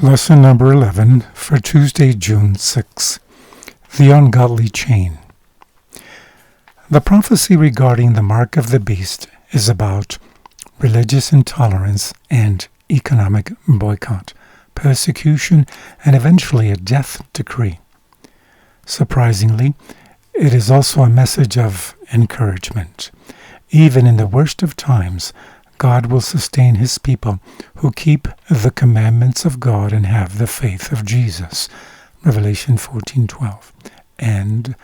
Lesson number 11 for Tuesday, June 6. The Ungodly Chain. The prophecy regarding the mark of the beast is about religious intolerance and economic boycott, persecution, and eventually a death decree. Surprisingly, it is also a message of encouragement. Even in the worst of times, God will sustain his people who keep the commandments of God and have the faith of Jesus. Revelation 14:12. And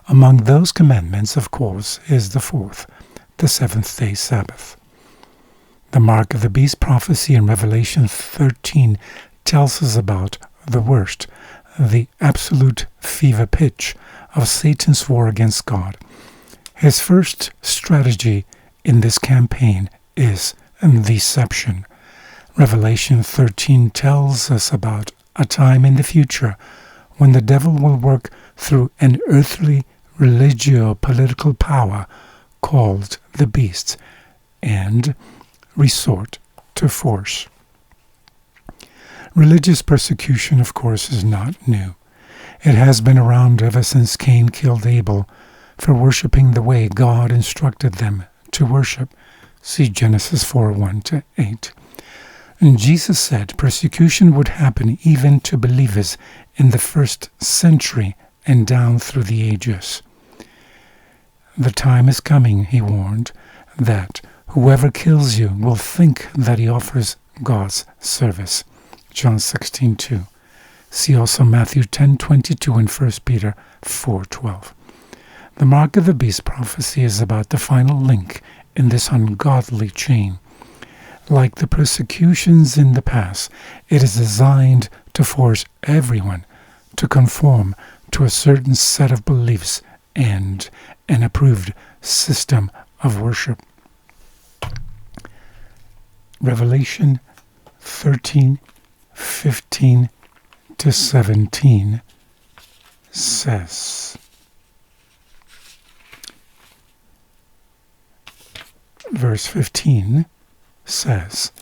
among those commandments, of course, is the fourth, the seventh-day Sabbath. The mark of the beast prophecy in Revelation 13 tells us about the worst, the absolute fever pitch of Satan's war against God. His first strategy in this campaign is deception. Revelation 13 tells us about a time in the future when the devil will work through an earthly religio-political power called the beast and resort to force. Religious persecution, of course, is not new. It has been around ever since Cain killed Abel for worshiping the way God instructed them to worship. See Genesis 4:1-8. And Jesus said persecution would happen even to believers in the first century and down through the ages. The time is coming, he warned, that whoever kills you will think that he offers God's service. John 16:2. See also Matthew 10:22 and 1 Peter 4:12. The mark of the beast prophecy is about the final link in this ungodly chain. Like the persecutions in the past, it is designed to force everyone to conform to a certain set of beliefs and an approved system of worship. Revelation 13:15-17 says, verse 15 says,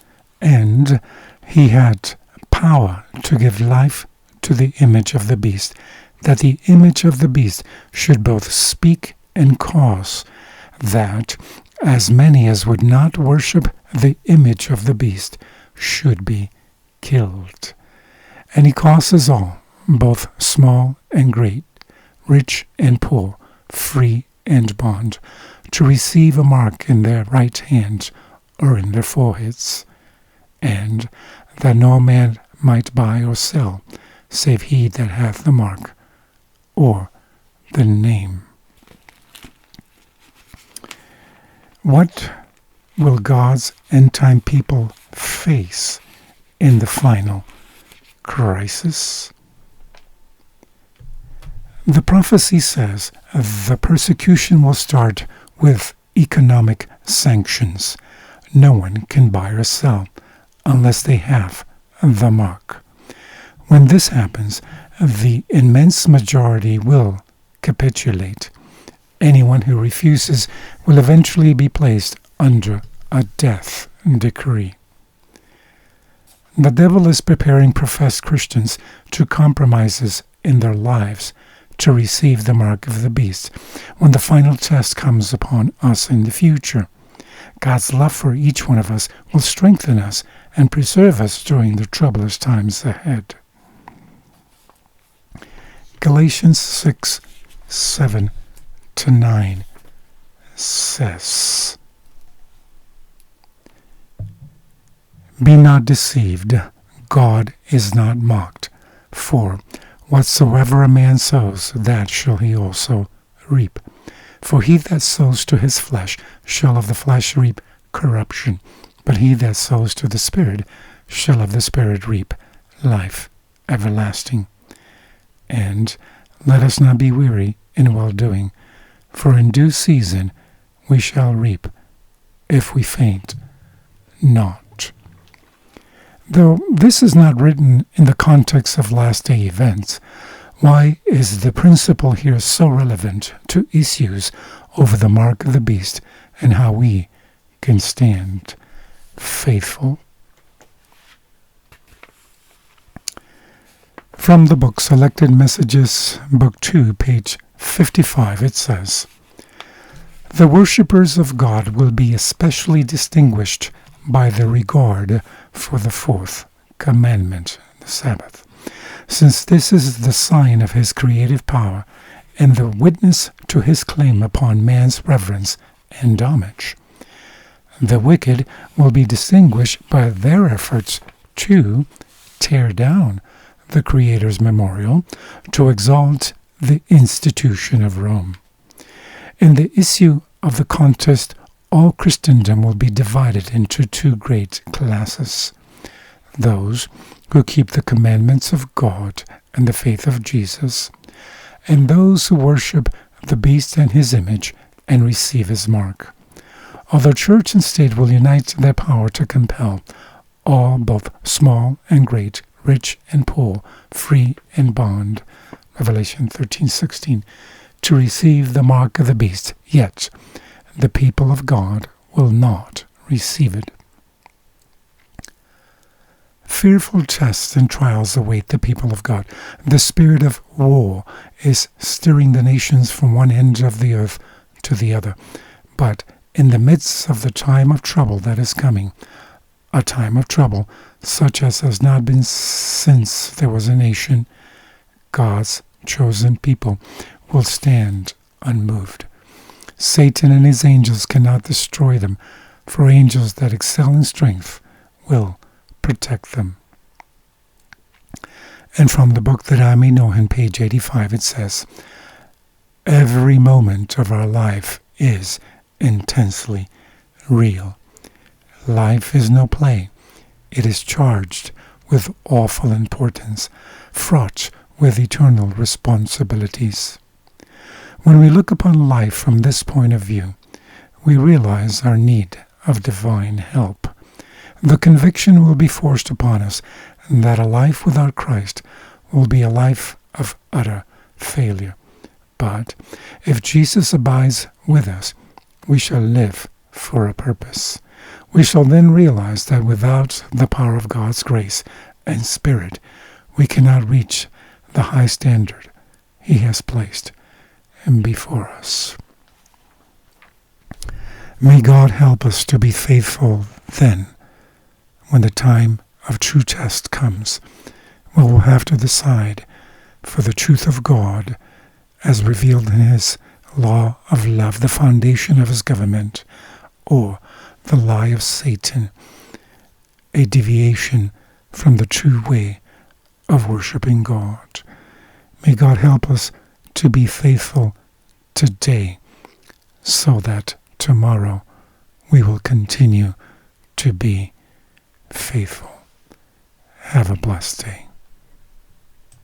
"And he had power to give life to the image of the beast, that the image of the beast should both speak and cause that as many as would not worship the image of the beast should be killed. And he causes all, both small and great, rich and poor, free and bond, to receive a mark in their right hand or in their foreheads, and that no man might buy or sell, save he that hath the mark, or the name." What will God's end-time people face in the final crisis? The prophecy says the persecution will start with economic sanctions. No one can buy or sell unless they have the mark. When this happens, the immense majority will capitulate. Anyone who refuses will eventually be placed under a death decree. The devil is preparing professed Christians to compromises in their lives to receive the mark of the beast when the final test comes upon us in the future. God's love for each one of us will strengthen us and preserve us during the troublous times ahead. Galatians 6:7-9 says, "Be not deceived, God is not mocked, for whatsoever a man sows, that shall he also reap. For he that sows to his flesh shall of the flesh reap corruption, but he that sows to the Spirit shall of the Spirit reap life everlasting. And let us not be weary in well-doing, for in due season we shall reap, if we faint not." Though this is not written in the context of last-day events, why is the principle here so relevant to issues over the mark of the beast and how we can stand faithful? From the book Selected Messages, Book 2, page 55, it says, "The worshippers of God will be especially distinguished by their regard for the fourth commandment, the Sabbath, since this is the sign of his creative power and the witness to his claim upon man's reverence and homage. The wicked will be distinguished by their efforts to tear down the Creator's memorial, to exalt the institution of Rome. In the issue of the contest, all Christendom will be divided into two great classes: those who keep the commandments of God and the faith of Jesus, and those who worship the beast and his image and receive his mark. Although church and state will unite their power to compel all, both small and great, rich and poor, free and bond," Revelation 13:16, "to receive the mark of the beast, yet the people of God will not receive it." Fearful tests and trials await the people of God. The spirit of war is stirring the nations from one end of the earth to the other. But in the midst of the time of trouble that is coming, a time of trouble such as has not been since there was a nation, God's chosen people will stand unmoved. Satan and his angels cannot destroy them, for angels that excel in strength will protect them. And from the book That I May Know Him, page 85, it says, "Every moment of our life is intensely real. Life is no play. It is charged with awful importance, fraught with eternal responsibilities. When we look upon life from this point of view, we realize our need of divine help. The conviction will be forced upon us that a life without Christ will be a life of utter failure. But if Jesus abides with us, we shall live for a purpose. We shall then realize that without the power of God's grace and Spirit, we cannot reach the high standard He has placed before us. May God help us to be faithful then, when the time of true test comes. We will have to decide for the truth of God as revealed in His law of love, the foundation of His government, or the lie of Satan, a deviation from the true way of worshiping God. May God help us to be faithful today, so that tomorrow we will continue to be faithful. Have a blessed day.